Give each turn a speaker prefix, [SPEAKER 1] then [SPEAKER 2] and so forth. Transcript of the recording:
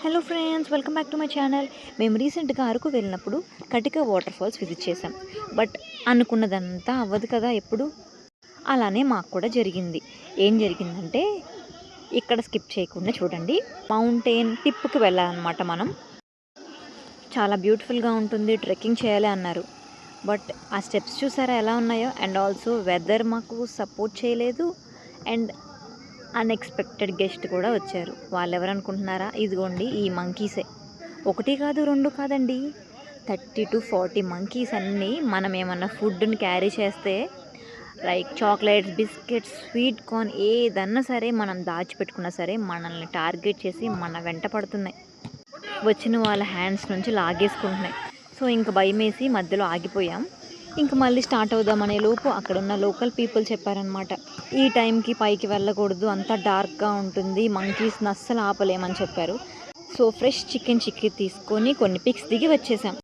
[SPEAKER 1] Hello friends, welcome back to my channel. మేము రీసెంట్గా అరకు వెళ్ళినప్పుడు కటిక వాటర్ ఫాల్స్ విజిట్ చేసాం. బట్ అనుకున్నదంతా అవ్వదు కదా ఎప్పుడు. అలానే మాకు కూడా జరిగింది. ఏం జరిగిందంటే, ఇక్కడ స్కిప్ చేయకుండా చూడండి. మౌంటైన్ టిప్కి వెళ్ళాలన్నమాట మనం. చాలా బ్యూటిఫుల్గా ఉంటుంది, ట్రెక్కింగ్ చేయాలి అన్నారు. బట్ ఆ స్టెప్స్ చూసారా ఎలా ఉన్నాయో. అండ్ ఆల్సో వెదర్ మాకు సపోర్ట్ చేయలేదు. అండ్ అన్ఎక్స్పెక్టెడ్ గెస్ట్ కూడా వచ్చారు. వాళ్ళు ఎవరు అనుకుంటున్నారా? ఇదిగోండి ఈ మంకీసే. ఒకటి కాదు, రెండు కాదండి, 30 to 40 మంకీస్ అన్నీ. మనం ఏమన్నా ఫుడ్ని క్యారీ చేస్తే like chocolates, biscuits, sweet corn ఏదన్నా సరే మనం దాచిపెట్టుకున్నా సరే మనల్ని టార్గెట్ చేసి మన వెంట పడుతున్నాయి. వచ్చిన వాళ్ళ హ్యాండ్స్ నుంచి లాగేసుకుంటున్నాయి. సో ఇంక భయమేసి మధ్యలో ఆగిపోయాం. ఇంక మళ్ళీ స్టార్ట్ అవుదామనే లోపు అక్కడ ఉన్న లోకల్ పీపుల్ చెప్పారనమాట, ఈ టైంకి పైకి వెళ్ళకూడదు, అంతా డార్క్గా ఉంటుంది, మంకీస్ని అస్సలు ఆపలేమని చెప్పారు. సో ఫ్రెష్ చికెన్ తీసుకొని కొన్ని పిక్స్ దిగి వచ్చేసాం.